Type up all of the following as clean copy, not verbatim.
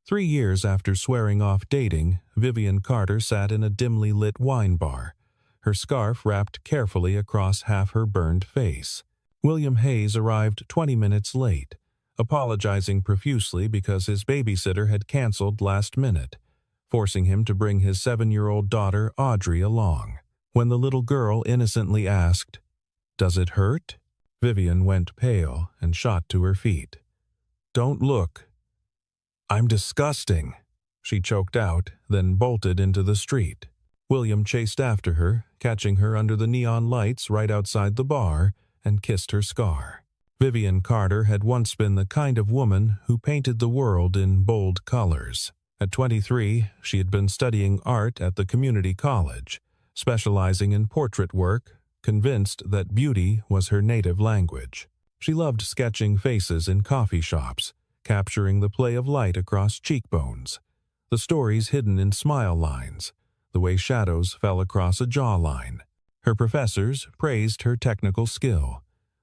3 years after swearing off dating, Vivian Carter sat in a dimly lit wine bar, her scarf wrapped carefully across half her burned face. William Hayes arrived 20 minutes late, apologizing profusely because his babysitter had canceled last minute, forcing him to bring his 7-year-old daughter Audrey along. When the little girl innocently asked, "Does it hurt?" Vivian went pale and shot to her feet. "Don't look." "I'm disgusting," she choked out, then bolted into the street. William chased after her, catching her under the neon lights right outside the bar, and kissed her scar. Vivian Carter had once been the kind of woman who painted the world in bold colors. At 23, she had been studying art at the community college, specializing in portrait work, convinced that beauty was her native language. She loved sketching faces in coffee shops, capturing the play of light across cheekbones, the stories hidden in smile lines, the way shadows fell across a jawline. Her professors praised her technical skill,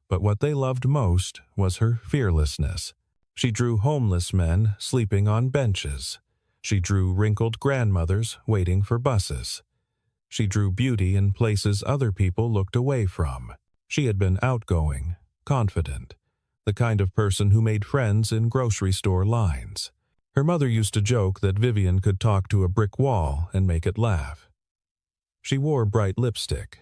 but what they loved most was her fearlessness. She drew homeless men sleeping on benches. She drew wrinkled grandmothers waiting for buses. She drew beauty in places other people looked away from. She had been outgoing, confident, the kind of person who made friends in grocery store lines. Her mother used to joke that Vivian could talk to a brick wall and make it laugh. She wore bright lipstick.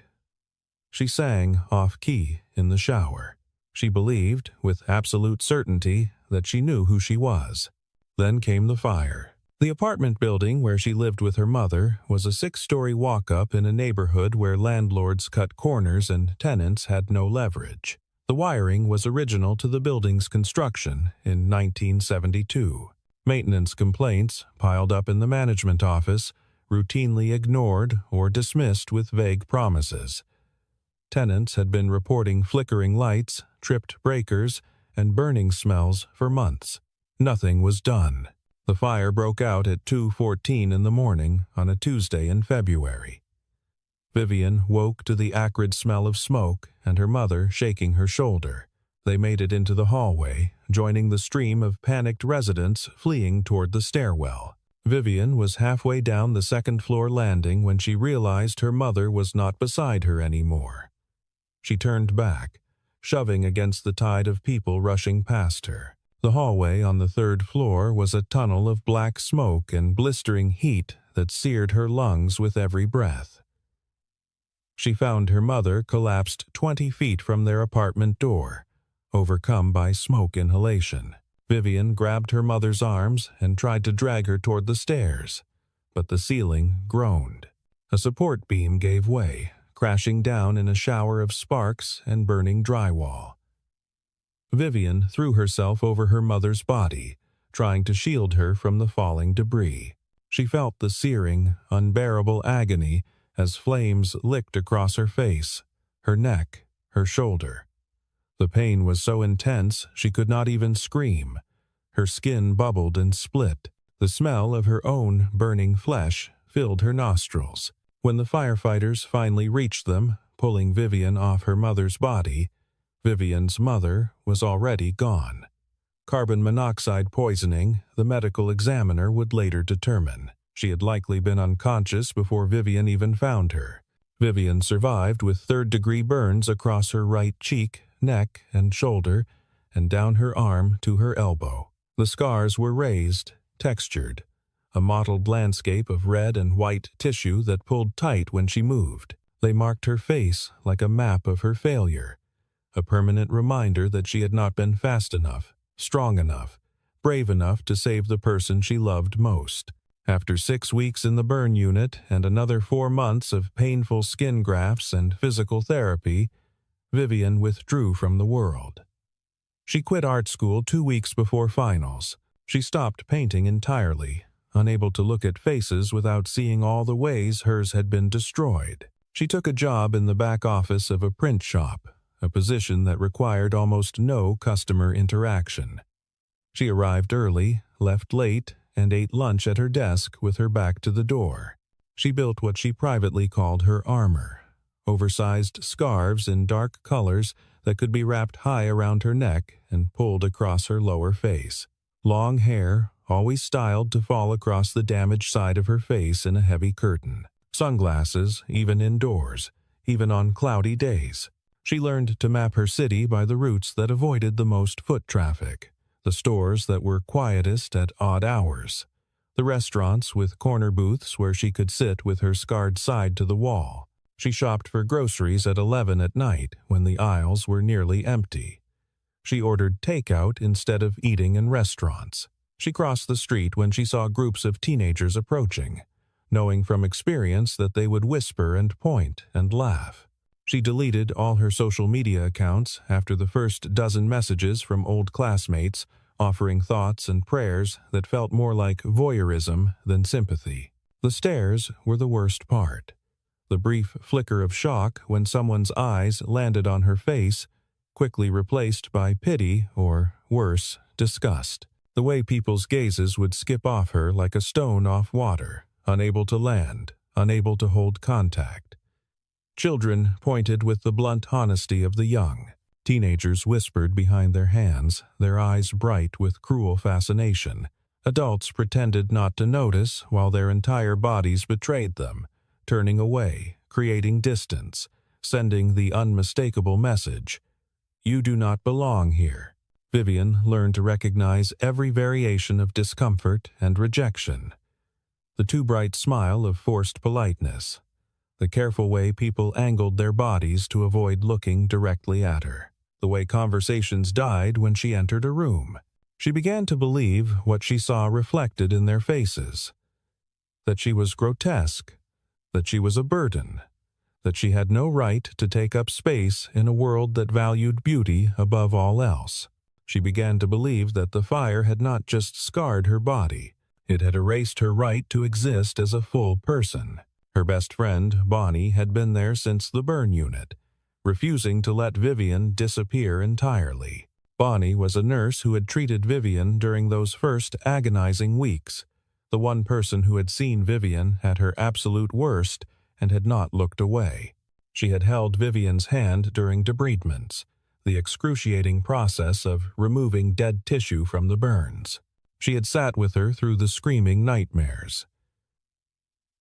She sang off-key in the shower. She believed, with absolute certainty, that she knew who she was. Then came the fire. The apartment building where she lived with her mother was a 6-story walk-up in a neighborhood where landlords cut corners and tenants had no leverage. The wiring was original to the building's construction in 1972. Maintenance complaints, piled up in the management office, routinely ignored or dismissed with vague promises. Tenants had been reporting flickering lights, tripped breakers, and burning smells for months. Nothing was done. The fire broke out at 2:14 in the morning on a Tuesday in February. Vivian woke to the acrid smell of smoke and her mother shaking her shoulder. They made it into the hallway, joining the stream of panicked residents fleeing toward the stairwell. Vivian was halfway down the second-floor landing when she realized her mother was not beside her anymore. She turned back, shoving against the tide of people rushing past her. The hallway on the 3rd floor was a tunnel of black smoke and blistering heat that seared her lungs with every breath. She found her mother collapsed 20 feet from their apartment door, overcome by smoke inhalation. Vivian grabbed her mother's arms and tried to drag her toward the stairs, but the ceiling groaned. A support beam gave way, crashing down in a shower of sparks and burning drywall. Vivian threw herself over her mother's body, trying to shield her from the falling debris. She felt the searing, unbearable agony as flames licked across her face, her neck, her shoulder. The pain was so intense she could not even scream. Her skin bubbled and split. The smell of her own burning flesh filled her nostrils. When the firefighters finally reached them, pulling Vivian off her mother's body, Vivian's mother was already gone. Carbon monoxide poisoning, the medical examiner would later determine. She had likely been unconscious before Vivian even found her. Vivian survived with third-degree burns across her right cheek, neck, and shoulder, and down her arm to her elbow. The scars were raised, textured, a mottled landscape of red and white tissue that pulled tight when she moved. They marked her face like a map of her failure, a permanent reminder that she had not been fast enough, strong enough, brave enough to save the person she loved most. After 6 weeks in the burn unit and another 4 months of painful skin grafts and physical therapy, Vivian withdrew from the world. She quit art school 2 weeks before finals. She stopped painting entirely, unable to look at faces without seeing all the ways hers had been destroyed. She took a job in the back office of a print shop, a position that required almost no customer interaction. She arrived early, left late, and ate lunch at her desk with her back to the door. She built what she privately called her armor, oversized scarves in dark colors that could be wrapped high around her neck and pulled across her lower face. Long hair, always styled to fall across the damaged side of her face in a heavy curtain. Sunglasses, even indoors, even on cloudy days. She learned to map her city by the routes that avoided the most foot traffic, the stores that were quietest at odd hours, the restaurants with corner booths where she could sit with her scarred side to the wall. She shopped for groceries at 11 at night when the aisles were nearly empty. She ordered takeout instead of eating in restaurants. She crossed the street when she saw groups of teenagers approaching, knowing from experience that they would whisper and point and laugh. She deleted all her social media accounts after the first dozen messages from old classmates offering thoughts and prayers that felt more like voyeurism than sympathy. The stares were the worst part. The brief flicker of shock when someone's eyes landed on her face, quickly replaced by pity or, worse, disgust. The way people's gazes would skip off her like a stone off water, unable to land, unable to hold contact. Children pointed with the blunt honesty of the young. Teenagers whispered behind their hands, their eyes bright with cruel fascination. Adults pretended not to notice while their entire bodies betrayed them, turning away, creating distance, sending the unmistakable message, "You do not belong here." Vivian learned to recognize every variation of discomfort and rejection. The too bright smile of forced politeness, the careful way people angled their bodies to avoid looking directly at her, the way conversations died when she entered a room. She began to believe what she saw reflected in their faces, that she was grotesque, that she was a burden, that she had no right to take up space in a world that valued beauty above all else. She began to believe that the fire had not just scarred her body, it had erased her right to exist as a full person. Her best friend, Bonnie, had been there since the burn unit, refusing to let Vivian disappear entirely. Bonnie was a nurse who had treated Vivian during those first agonizing weeks, the one person who had seen Vivian at her absolute worst and had not looked away. She had held Vivian's hand during debridements, the excruciating process of removing dead tissue from the burns. She had sat with her through the screaming nightmares.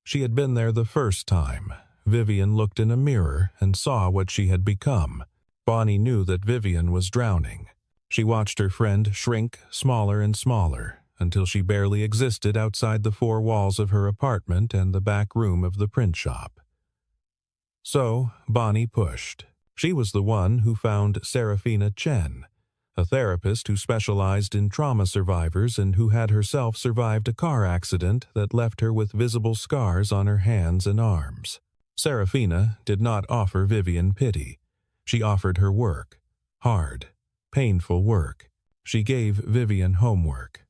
She had been there the first time. Vivian looked in a mirror and saw what she had become. Bonnie knew that Vivian was drowning. She watched her friend shrink smaller and smaller until she barely existed outside the four walls of her apartment and the back room of the print shop. So Bonnie pushed. She was the one who found Serafina Chen, a therapist who specialized in trauma survivors and who had herself survived a car accident that left her with visible scars on her hands and arms. Serafina did not offer Vivian pity. She offered her work. Hard, painful work. She gave Vivian homework.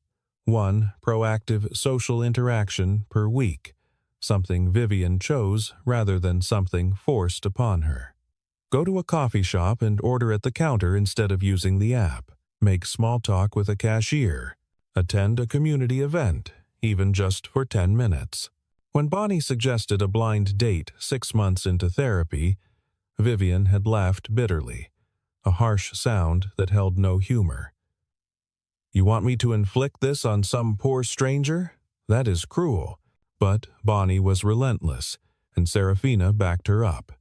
One proactive social interaction per week, something Vivian chose rather than something forced upon her. Go to a coffee shop and order at the counter instead of using the app. Make small talk with a cashier. Attend a community event, even just for 10 minutes. When Bonnie suggested a blind date 6 months into therapy, Vivian had laughed bitterly, a harsh sound that held no humor. "You want me to inflict this on some poor stranger? That is cruel." But Bonnie was relentless, and Serafina backed her up.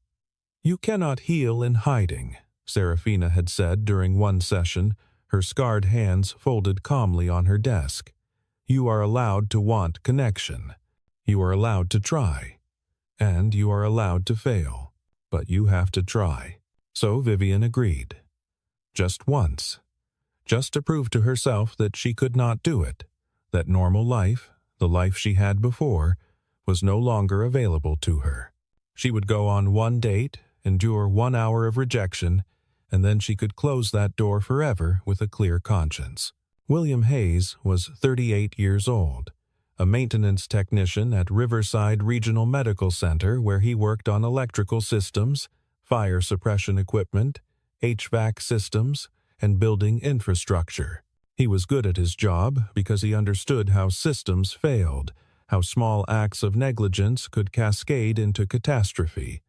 "You cannot heal in hiding," Serafina had said during one session, her scarred hands folded calmly on her desk. "You are allowed to want connection. You are allowed to try. And you are allowed to fail. But you have to try." So Vivian agreed. Just once. Just to prove to herself that she could not do it, that normal life, the life she had before, was no longer available to her. She would go on one date, endure 1 hour of rejection, and then she could close that door forever with a clear conscience. William Hayes was 38 years old, a maintenance technician at Riverside Regional Medical Center where he worked on electrical systems, fire suppression equipment, HVAC systems, and building infrastructure. He was good at his job because he understood how systems failed, how small acts of negligence could cascade into catastrophe,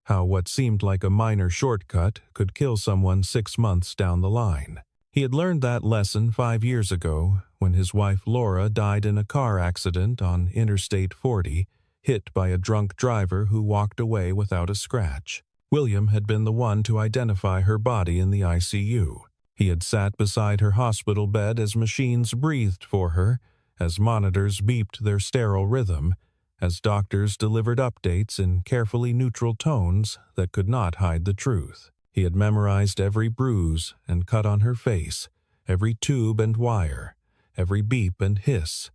how what seemed like a minor shortcut could kill someone 6 months down the line. He had learned that lesson 5 years ago when his wife Laura died in a car accident on Interstate 40, hit by a drunk driver who walked away without a scratch. William had been the one to identify her body in the ICU. He had sat beside her hospital bed as machines breathed for her, as monitors beeped their sterile rhythm, as doctors delivered updates in carefully neutral tones that could not hide the truth. He had memorized every bruise and cut on her face, every tube and wire, every beep and hiss.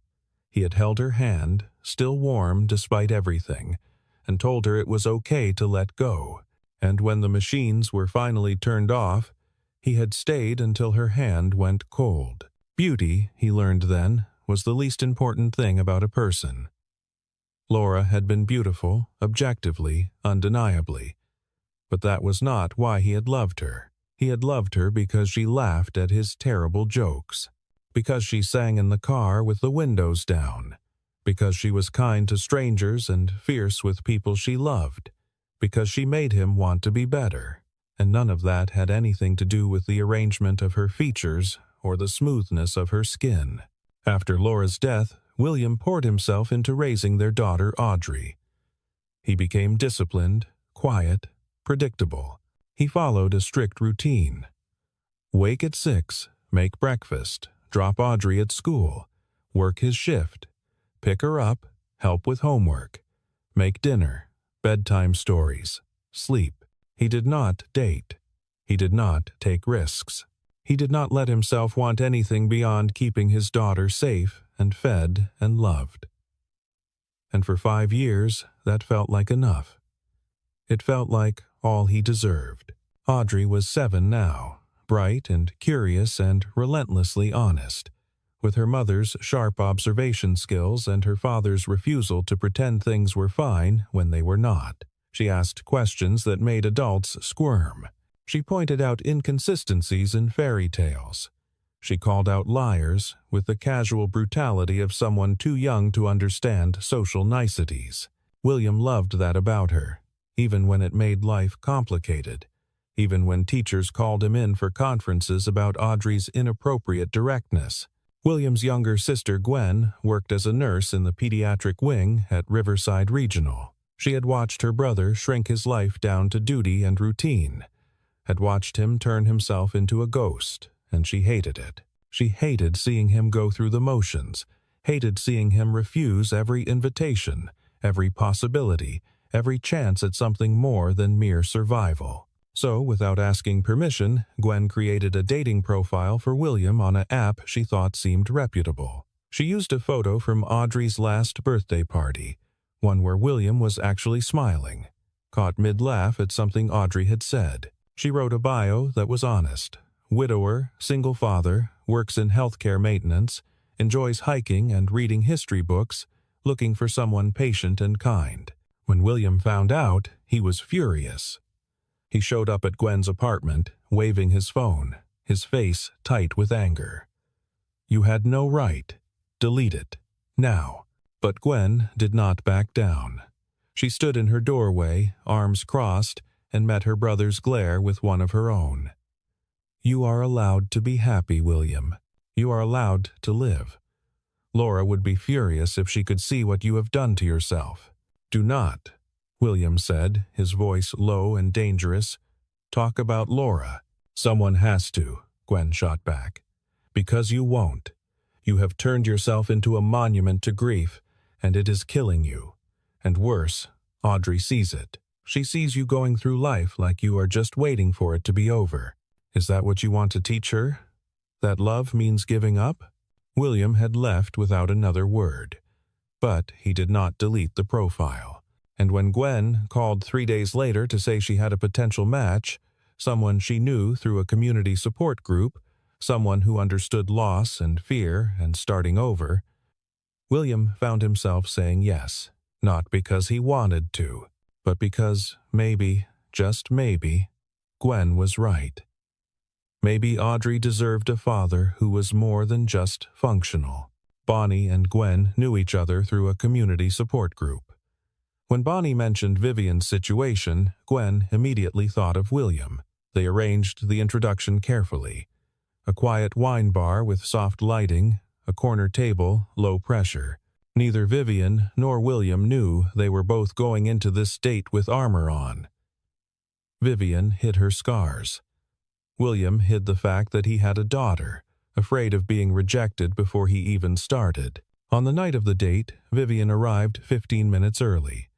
He had held her hand, still warm despite everything, and told her it was okay to let go. And when the machines were finally turned off, he had stayed until her hand went cold. Beauty, he learned then, was the least important thing about a person. Laura had been beautiful, objectively, undeniably. But that was not why he had loved her. He had loved her because she laughed at his terrible jokes, because she sang in the car with the windows down, because she was kind to strangers and fierce with people she loved, because she made him want to be better, and none of that had anything to do with the arrangement of her features or the smoothness of her skin. After Laura's death, William poured himself into raising their daughter Audrey. He became disciplined, quiet, predictable. He followed a strict routine. Wake at 6, make breakfast, drop Audrey at school, work his shift, pick her up, help with homework, make dinner, bedtime stories, sleep. He did not date. He did not take risks. He did not let himself want anything beyond keeping his daughter safe and fed and loved. And for 5 years, that felt like enough. It felt like all he deserved. Audrey was 7 now, bright and curious and relentlessly honest. With her mother's sharp observation skills and her father's refusal to pretend things were fine when they were not, she asked questions that made adults squirm. She pointed out inconsistencies in fairy tales. She called out liars with the casual brutality of someone too young to understand social niceties. William loved that about her, even when it made life complicated, even when teachers called him in for conferences about Audrey's inappropriate directness. William's younger sister Gwen worked as a nurse in the pediatric wing at Riverside Regional. She had watched her brother shrink his life down to duty and routine, had watched him turn himself into a ghost, and she hated it. She hated seeing him go through the motions, hated seeing him refuse every invitation, every possibility, every chance at something more than mere survival. So, without asking permission, Gwen created a dating profile for William on an app she thought seemed reputable. She used a photo from Audrey's last birthday party, one where William was actually smiling, caught mid-laugh at something Audrey had said. She wrote a bio that was honest. Widower, single father, works in healthcare maintenance, enjoys hiking and reading history books, looking for someone patient and kind. When William found out, he was furious. He showed up at Gwen's apartment, waving his phone, his face tight with anger. "You had no right. Delete it. Now." But Gwen did not back down. She stood in her doorway, arms crossed, and met her brother's glare with one of her own. "You are allowed to be happy, William. You are allowed to live. Laura would be furious if she could see what you have done to yourself. Do not," William said, his voice low and dangerous, "talk about Laura." "Someone has to," Gwen shot back. "Because you won't. You have turned yourself into a monument to grief, and it is killing you. And worse, Audrey sees it. She sees you going through life like you are just waiting for it to be over. Is that what you want to teach her? That love means giving up?" William had left without another word. But he did not delete the profile. And when Gwen called 3 days later to say she had a potential match, someone she knew through a community support group, someone who understood loss and fear and starting over, William found himself saying yes, not because he wanted to, but because maybe, just maybe, Gwen was right. Maybe Audrey deserved a father who was more than just functional. Bonnie and Gwen knew each other through a community support group. When Bonnie mentioned Vivian's situation, Gwen immediately thought of William. They arranged the introduction carefully. A quiet wine bar with soft lighting, a corner table, low pressure. Neither Vivian nor William knew they were both going into this date with armor on. Vivian hid her scars. William hid the fact that he had a daughter, afraid of being rejected before he even started. On the night of the date, Vivian arrived 15 minutes early.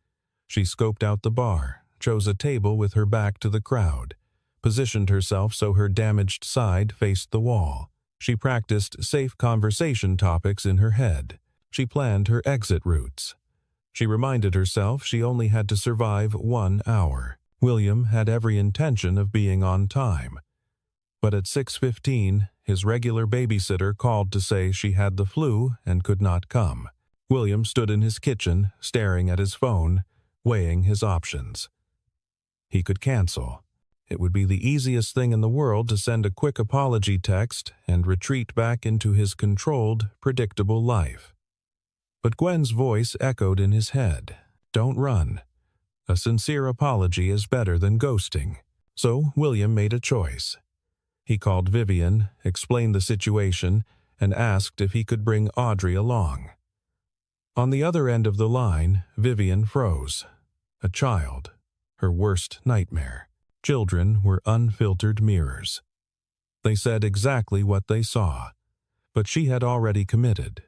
She scoped out the bar, chose a table with her back to the crowd, positioned herself so her damaged side faced the wall. She practiced safe conversation topics in her head. She planned her exit routes. She reminded herself she only had to survive 1 hour. William had every intention of being on time. But at 6:15, his regular babysitter called to say she had the flu and could not come. William stood in his kitchen, staring at his phone, weighing his options. He could cancel. It would be the easiest thing in the world to send a quick apology text and retreat back into his controlled, predictable life. But Gwen's voice echoed in his head. Don't run. A sincere apology is better than ghosting. So William made a choice. He called Vivian, explained the situation, and asked if he could bring Audrey along. On the other end of the line, Vivian froze. A child. Her worst nightmare. Children were unfiltered mirrors. They said exactly what they saw. But she had already committed.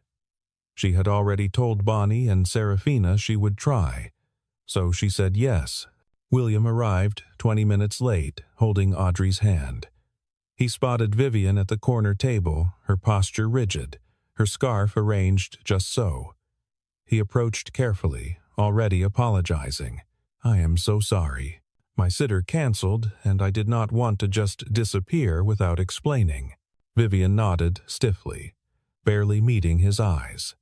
She had already told Bonnie and Serafina she would try. So she said yes. William arrived 20 minutes late, holding Audrey's hand. He spotted Vivian at the corner table, her posture rigid, her scarf arranged just so. He approached carefully, already apologizing. I am so sorry. My sitter canceled, and I did not want to just disappear without explaining. Vivian nodded stiffly, barely meeting his eyes.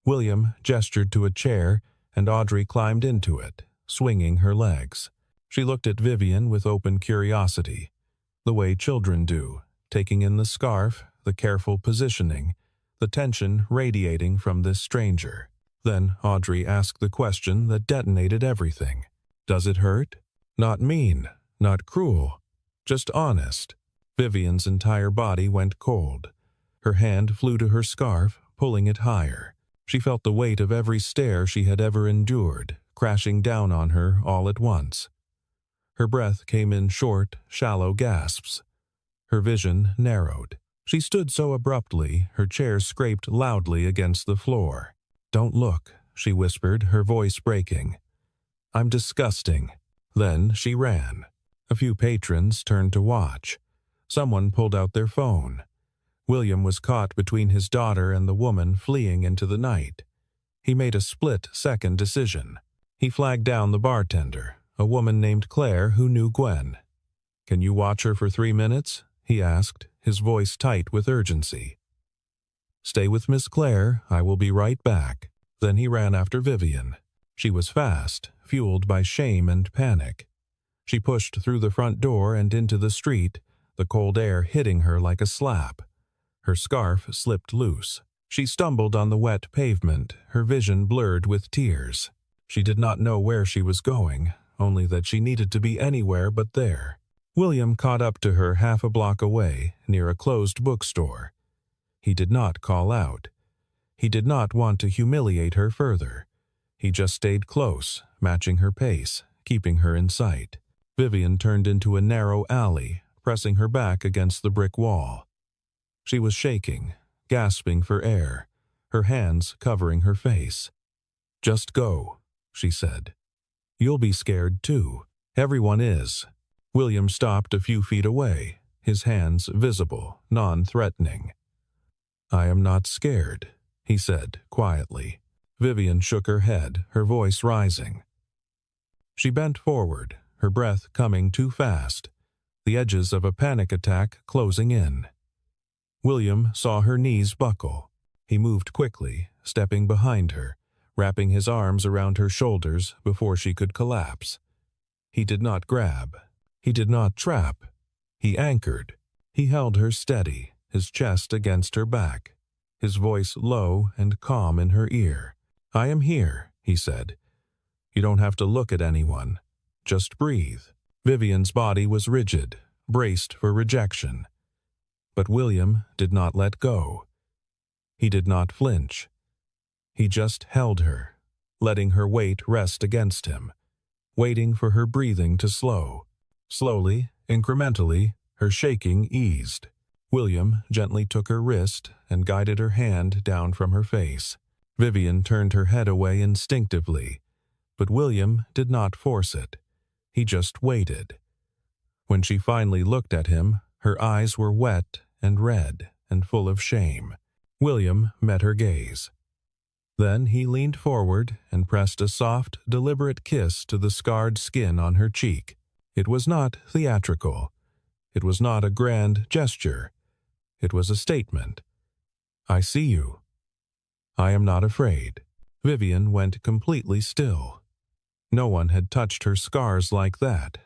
William gestured to a chair, and Audrey climbed into it, swinging her legs. She looked at Vivian with open curiosity, the way children do, taking in the scarf, the careful positioning, the tension radiating from this stranger. Then Audrey asked the question that detonated everything. Does it hurt? Not mean, not cruel, just honest. Vivian's entire body went cold. Her hand flew to her scarf, pulling it higher. She felt the weight of every stare she had ever endured, crashing down on her all at once. Her breath came in short, shallow gasps. Her vision narrowed. She stood so abruptly, her chair scraped loudly against the floor. Don't look, she whispered, her voice breaking. I'm disgusting. Then she ran. A few patrons turned to watch. Someone pulled out their phone. William was caught between his daughter and the woman fleeing into the night. He made a split-second decision. He flagged down the bartender, a woman named Claire who knew Gwen. Can you watch her for 3 minutes? He asked, his voice tight with urgency. Stay with Miss Claire, I will be right back. Then he ran after Vivian. She was fast, fueled by shame and panic. She pushed through the front door and into the street, the cold air hitting her like a slap. Her scarf slipped loose. She stumbled on the wet pavement, her vision blurred with tears. She did not know where she was going, only that she needed to be anywhere but there. William caught up to her half a block away, near a closed bookstore. He did not call out. He did not want to humiliate her further. He just stayed close, matching her pace, keeping her in sight. Vivian turned into a narrow alley, pressing her back against the brick wall. She was shaking, gasping for air, her hands covering her face. Just go, she said. You'll be scared too. Everyone is. William stopped a few feet away, his hands visible, non-threatening. I am not scared, he said quietly. Vivian shook her head, her voice rising. She bent forward, her breath coming too fast, the edges of a panic attack closing in. William saw her knees buckle. He moved quickly, stepping behind her, wrapping his arms around her shoulders before she could collapse. He did not grab. He did not trap. He anchored. He held her steady, his chest against her back, his voice low and calm in her ear. I am here, he said. You don't have to look at anyone. Just breathe. Vivian's body was rigid, braced for rejection. But William did not let go. He did not flinch. He just held her, letting her weight rest against him, waiting for her breathing to slow. Slowly, incrementally, her shaking eased. William gently took her wrist and guided her hand down from her face. Vivian turned her head away instinctively, but William did not force it. He just waited. When she finally looked at him, her eyes were wet and red and full of shame. William met her gaze. Then he leaned forward and pressed a soft, deliberate kiss to the scarred skin on her cheek. It was not theatrical. It was not a grand gesture. It was a statement. I see you. I am not afraid. Vivian went completely still. No one had touched her scars like that.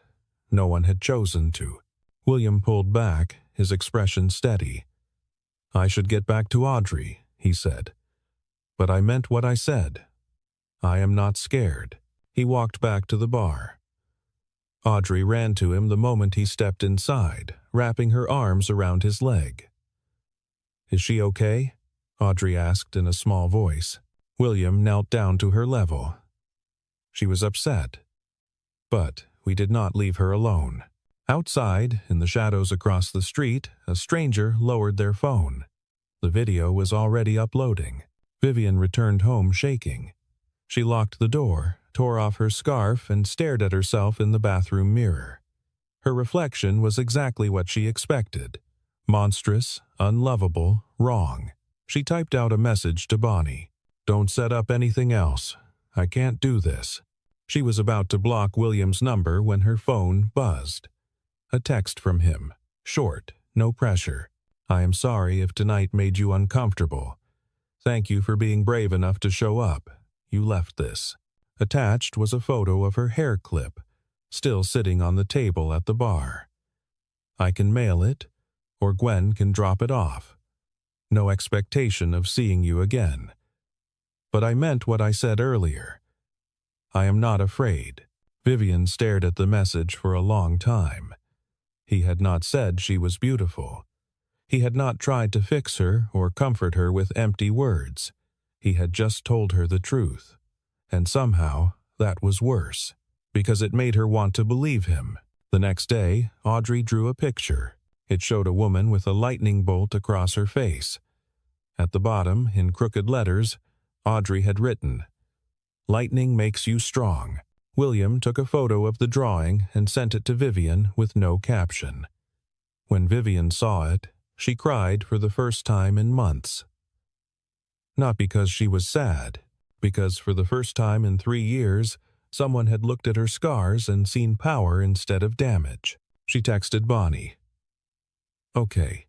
No one had chosen to. William pulled back, his expression steady. I should get back to Audrey, he said. But I meant what I said. I am not scared. He walked back to the bar. Audrey ran to him the moment he stepped inside, wrapping her arms around his leg. Is she okay? Audrey asked in a small voice. William knelt down to her level. She was upset. But we did not leave her alone. Outside, in the shadows across the street, a stranger lowered their phone. The video was already uploading. Vivian returned home shaking. She locked the door, tore off her scarf, and stared at herself in the bathroom mirror. Her reflection was exactly what she expected. Monstrous, unlovable, wrong. She typed out a message to Bonnie. Don't set up anything else. I can't do this. She was about to block William's number when her phone buzzed. A text from him. Short, no pressure. I am sorry if tonight made you uncomfortable. Thank you for being brave enough to show up. You left this. Attached was a photo of her hair clip, still sitting on the table at the bar. I can mail it, or Gwen can drop it off. No expectation of seeing you again. But I meant what I said earlier. I am not afraid. Vivian stared at the message for a long time. He had not said she was beautiful. He had not tried to fix her or comfort her with empty words. He had just told her the truth. And somehow, that was worse, because it made her want to believe him. The next day, Audrey drew a picture. It showed a woman with a lightning bolt across her face. At the bottom, in crooked letters, Audrey had written, "Lightning makes you strong." William took a photo of the drawing and sent it to Vivian with no caption. When Vivian saw it, she cried for the first time in months. Not because she was sad, because for the first time in 3 years, someone had looked at her scars and seen power instead of damage. She texted Bonnie. Okay,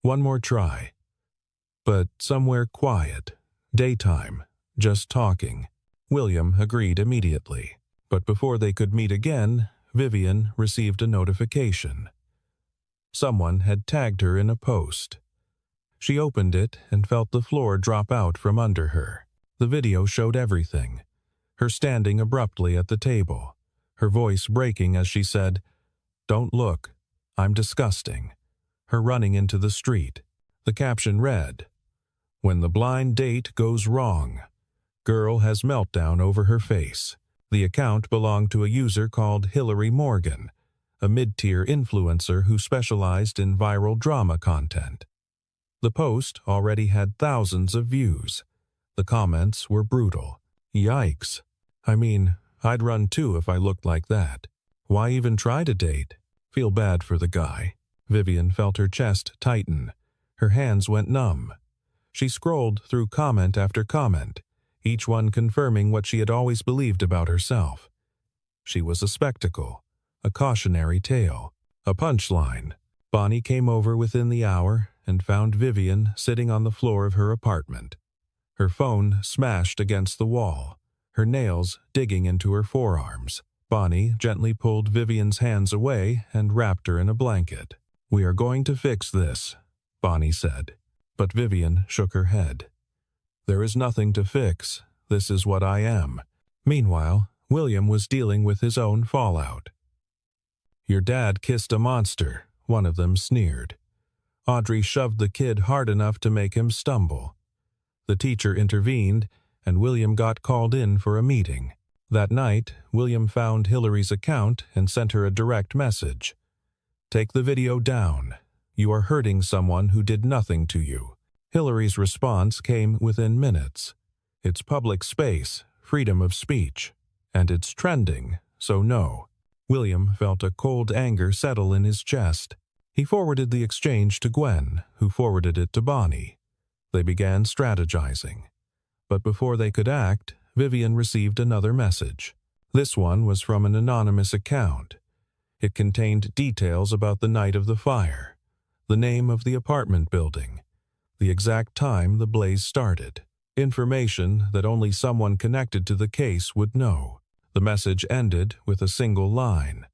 one more try. But somewhere quiet, daytime, just talking. William agreed immediately. But before they could meet again, Vivian received a notification. Someone had tagged her in a post. She opened it and felt the floor drop out from under her. The video showed everything. Her standing abruptly at the table, her voice breaking as she said, "Don't look, I'm disgusting." Her running into the street. The caption read, "When the blind date goes wrong. Girl has meltdown over her face." The account belonged to a user called Hillary Morgan, a mid-tier influencer who specialized in viral drama content. The post already had thousands of views. The comments were brutal. Yikes. I mean, I'd run too if I looked like that. Why even try to date? Feel bad for the guy. Vivian felt her chest tighten. Her hands went numb. She scrolled through comment after comment, each one confirming what she had always believed about herself. She was a spectacle, a cautionary tale, a punchline. Bonnie came over within the hour and found Vivian sitting on the floor of her apartment. Her phone smashed against the wall, her nails digging into her forearms. Bonnie gently pulled Vivian's hands away and wrapped her in a blanket. "We are going to fix this," Bonnie said, but Vivian shook her head. "There is nothing to fix. This is what I am." Meanwhile, William was dealing with his own fallout. "Your dad kissed a monster," one of them sneered. Audrey shoved the kid hard enough to make him stumble. The teacher intervened, and William got called in for a meeting. That night, William found Hillary's account and sent her a direct message. "Take the video down. You are hurting someone who did nothing to you." Hillary's response came within minutes. "It's public space, freedom of speech, and it's trending, so no." William felt a cold anger settle in his chest. He forwarded the exchange to Gwen, who forwarded it to Bonnie. They began strategizing. But before they could act, Vivian received another message. This one was from an anonymous account. It contained details about the night of the fire, the name of the apartment building, the exact time the blaze started, information that only someone connected to the case would know. The message ended with a single line: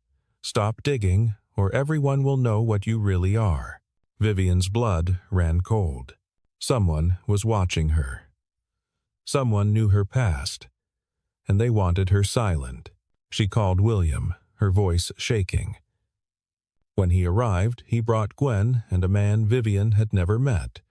"Stop digging, or everyone will know what you really are." Vivian's blood ran cold. Someone was watching her. Someone knew her past, and they wanted her silent. She called William, her voice shaking. When he arrived, he brought Gwen and a man Vivian had never met.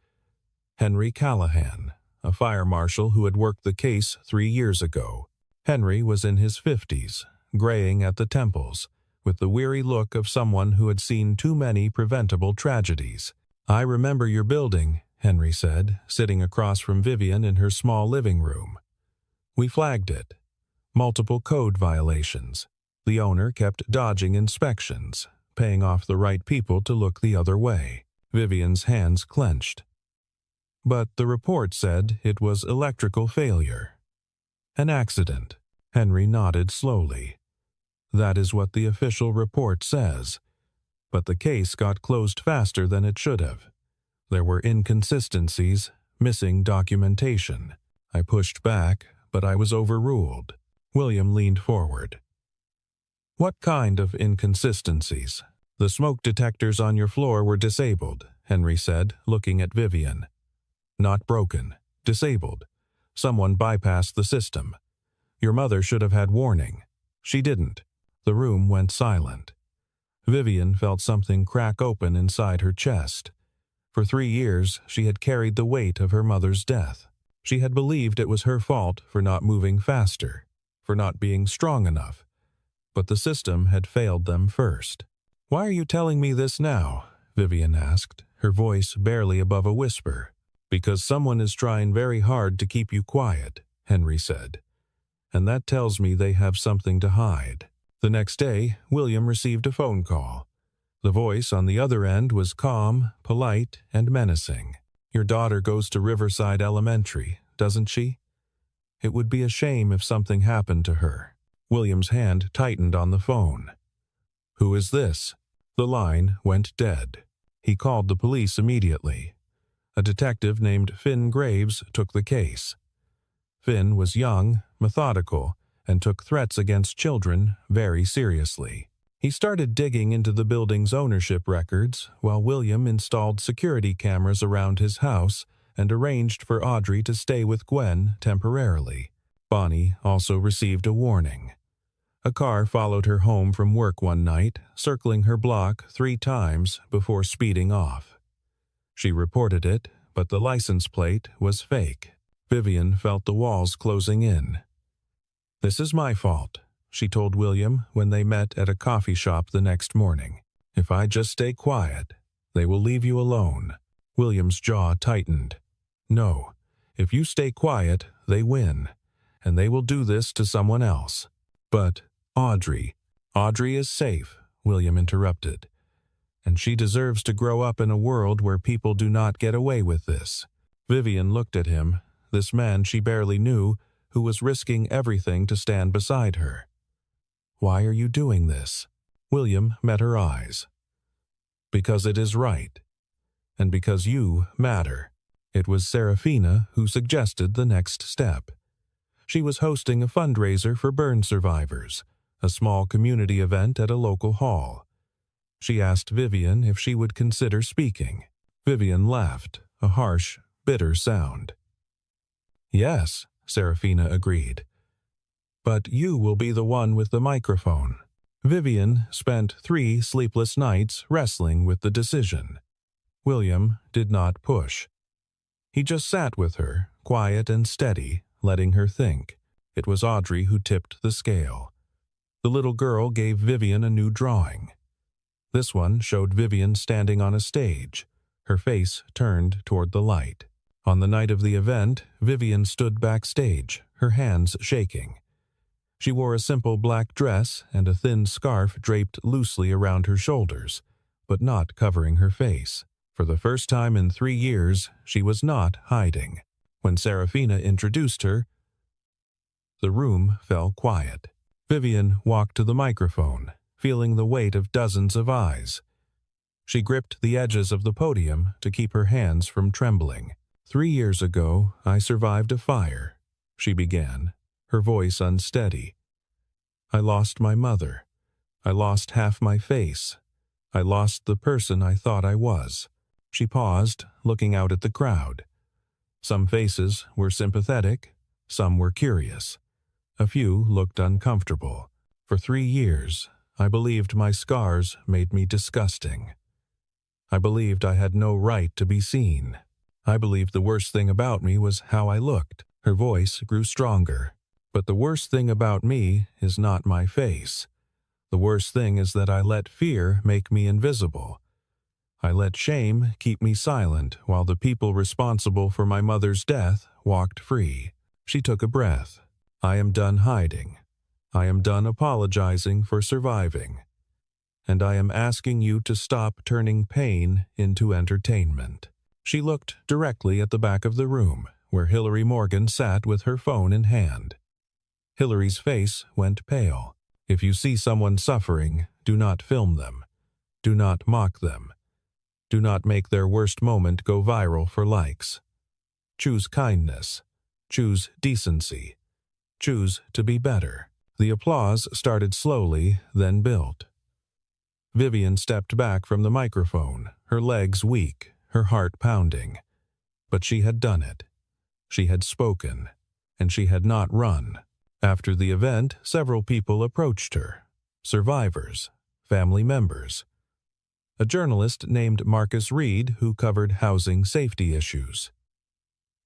Henry Callahan, a fire marshal who had worked the case 3 years ago. Henry was in his 50s, graying at the temples, with the weary look of someone who had seen too many preventable tragedies. "I remember your building," Henry said, sitting across from Vivian in her small living room. "We flagged it. Multiple code violations. The owner kept dodging inspections, paying off the right people to look the other way." Vivian's hands clenched. "But the report said it was electrical failure." "An accident." Henry nodded slowly. "That is what the official report says. But the case got closed faster than it should have. There were inconsistencies, missing documentation. I pushed back, but I was overruled." William leaned forward. "What kind of inconsistencies?" "The smoke detectors on your floor were disabled," Henry said, looking at Vivian. "Not broken. Disabled. Someone bypassed the system. Your mother should have had warning. She didn't." The room went silent. Vivian felt something crack open inside her chest. For 3 years, she had carried the weight of her mother's death. She had believed it was her fault for not moving faster, for not being strong enough. But the system had failed them first. "Why are you telling me this now?" Vivian asked, her voice barely above a whisper. "Because someone is trying very hard to keep you quiet," Henry said. "And that tells me they have something to hide." The next day, William received a phone call. The voice on the other end was calm, polite, and menacing. "Your daughter goes to Riverside Elementary, doesn't she? It would be a shame if something happened to her." William's hand tightened on the phone. "Who is this?" The line went dead. He called the police immediately. A detective named Finn Graves took the case. Finn was young, methodical, and took threats against children very seriously. He started digging into the building's ownership records while William installed security cameras around his house and arranged for Audrey to stay with Gwen temporarily. Bonnie also received a warning. A car followed her home from work one night, circling her block 3 times before speeding off. She reported it, but the license plate was fake. Vivian felt the walls closing in. "This is my fault," she told William when they met at a coffee shop the next morning. "If I just stay quiet, they will leave you alone." William's jaw tightened. "No, if you stay quiet, they win, and they will do this to someone else." "But Audrey is safe," William interrupted. "And she deserves to grow up in a world where people do not get away with this." Vivian looked at him, this man she barely knew, who was risking everything to stand beside her. "Why are you doing this?" William met her eyes. "Because it is right. And because you matter." It was Serafina who suggested the next step. She was hosting a fundraiser for burn survivors, a small community event at a local hall. She asked Vivian if she would consider speaking. Vivian laughed, a harsh, bitter sound. "Yes," Serafina agreed. "But you will be the one with the microphone." Vivian spent 3 sleepless nights wrestling with the decision. William did not push. He just sat with her, quiet and steady, letting her think. It was Audrey who tipped the scale. The little girl gave Vivian a new drawing. This one showed Vivian standing on a stage, her face turned toward the light. On the night of the event, Vivian stood backstage, her hands shaking. She wore a simple black dress and a thin scarf draped loosely around her shoulders, but not covering her face. For the first time in 3 years, she was not hiding. When Serafina introduced her, the room fell quiet. Vivian walked to the microphone, feeling the weight of dozens of eyes. She gripped the edges of the podium to keep her hands from trembling. 3 years ago, I survived a fire, she began, her voice unsteady. I lost my mother. I lost half my face. I lost the person I thought I was. She paused, looking out at the crowd. Some faces were sympathetic, some were curious. A few looked uncomfortable. For 3 years, I believed my scars made me disgusting. I believed I had no right to be seen. I believed the worst thing about me was how I looked. Her voice grew stronger. But the worst thing about me is not my face. The worst thing is that I let fear make me invisible. I let shame keep me silent while the people responsible for my mother's death walked free. She took a breath. I am done hiding. I am done apologizing for surviving. And I am asking you to stop turning pain into entertainment. She looked directly at the back of the room, where Hillary Morgan sat with her phone in hand. Hillary's face went pale. If you see someone suffering, do not film them. Do not mock them. Do not make their worst moment go viral for likes. Choose kindness. Choose decency. Choose to be better. The applause started slowly, then built. Vivian stepped back from the microphone, her legs weak, her heart pounding. But she had done it. She had spoken, and she had not run. After the event, several people approached her. Survivors, family members. A journalist named Marcus Reed who covered housing safety issues.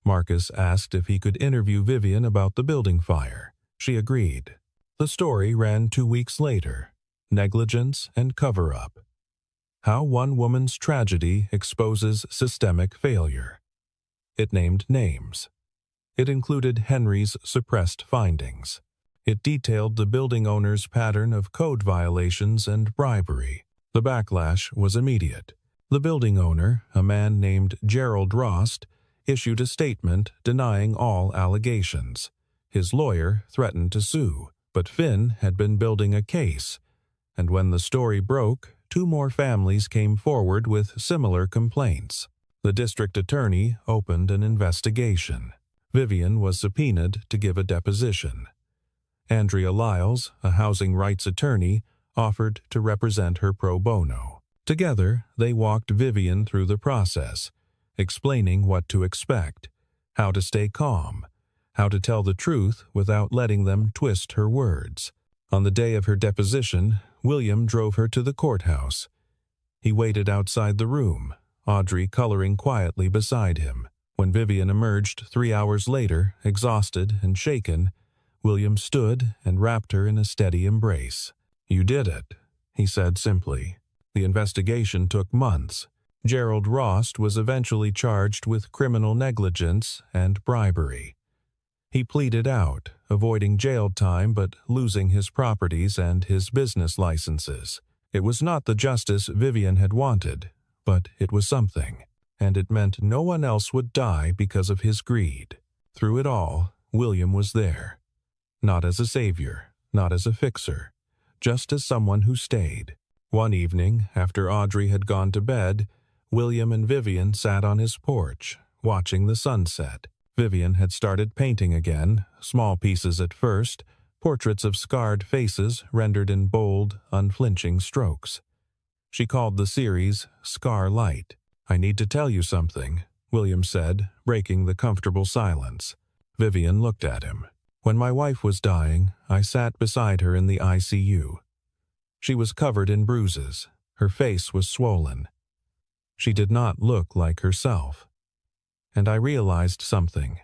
Marcus asked if he could interview Vivian about the building fire. She agreed. The story ran 2 weeks later. Negligence and cover-up. How one woman's tragedy exposes systemic failure. It named names. It included Henry's suppressed findings. It detailed the building owner's pattern of code violations and bribery. The backlash was immediate. The building owner, a man named Gerald Rost, issued a statement denying all allegations. His lawyer threatened to sue, but Finn had been building a case, and when the story broke, 2 more families came forward with similar complaints. The district attorney opened an investigation. Vivian was subpoenaed to give a deposition. Andrea Lyles, a housing rights attorney, offered to represent her pro bono. Together, they walked Vivian through the process, explaining what to expect, how to stay calm, how to tell the truth without letting them twist her words. On the day of her deposition, William drove her to the courthouse. He waited outside the room, Audrey coloring quietly beside him. When Vivian emerged 3 hours later, exhausted and shaken, William stood and wrapped her in a steady embrace. "You did it," he said simply. The investigation took months. Gerald Rost was eventually charged with criminal negligence and bribery. He pleaded out, avoiding jail time but losing his properties and his business licenses. It was not the justice Vivian had wanted, but it was something, and it meant no one else would die because of his greed. Through it all, William was there. Not as a savior, not as a fixer, just as someone who stayed. One evening, after Audrey had gone to bed, William and Vivian sat on his porch, watching the sunset. Vivian had started painting again, small pieces at first, portraits of scarred faces rendered in bold, unflinching strokes. She called the series Scar Light. "I need to tell you something," William said, breaking the comfortable silence. Vivian looked at him. "When my wife was dying, I sat beside her in the ICU. She was covered in bruises. Her face was swollen. She did not look like herself. And I realized something.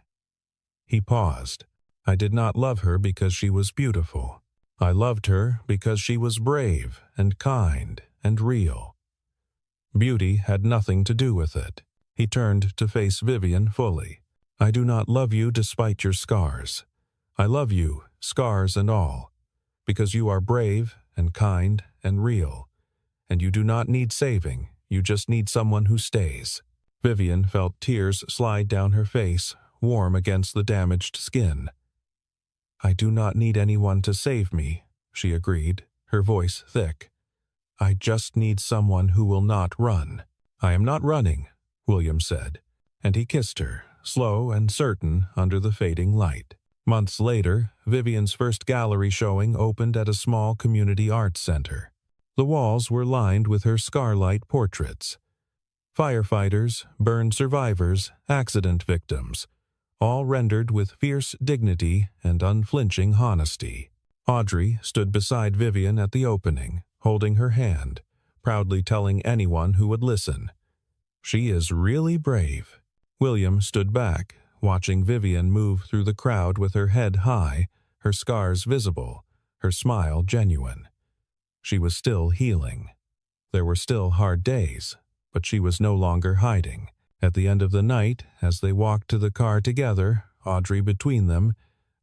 He paused. I did not love her because she was beautiful. I loved her because she was brave and kind and real. Beauty had nothing to do with it. He turned to face Vivian fully. I do not love you despite your scars. I love you, scars and all, because you are brave and kind and real, and you do not need saving, you just need someone who stays. Vivian felt tears slide down her face, warm against the damaged skin. I do not need anyone to save me, she agreed, her voice thick. I just need someone who will not run. I am not running, William said, and he kissed her, slow and certain under the fading light. Months later, Vivian's first gallery showing opened at a small community arts center. The walls were lined with her scarlight portraits. Firefighters, burned survivors, accident victims, all rendered with fierce dignity and unflinching honesty. Audrey stood beside Vivian at the opening, holding her hand, proudly telling anyone who would listen, "She is really brave." William stood back, watching Vivian move through the crowd with her head high, her scars visible, her smile genuine. She was still healing. There were still hard days, but she was no longer hiding. At the end of the night, as they walked to the car together, Audrey between them,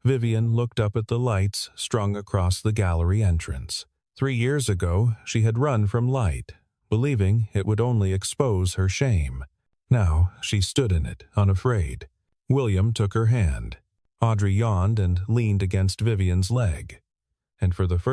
Vivian looked up at the lights strung across the gallery entrance. 3 years ago, she had run from light, believing it would only expose her shame. Now she stood in it, unafraid. William took her hand. Audrey yawned and leaned against Vivian's leg. And for the first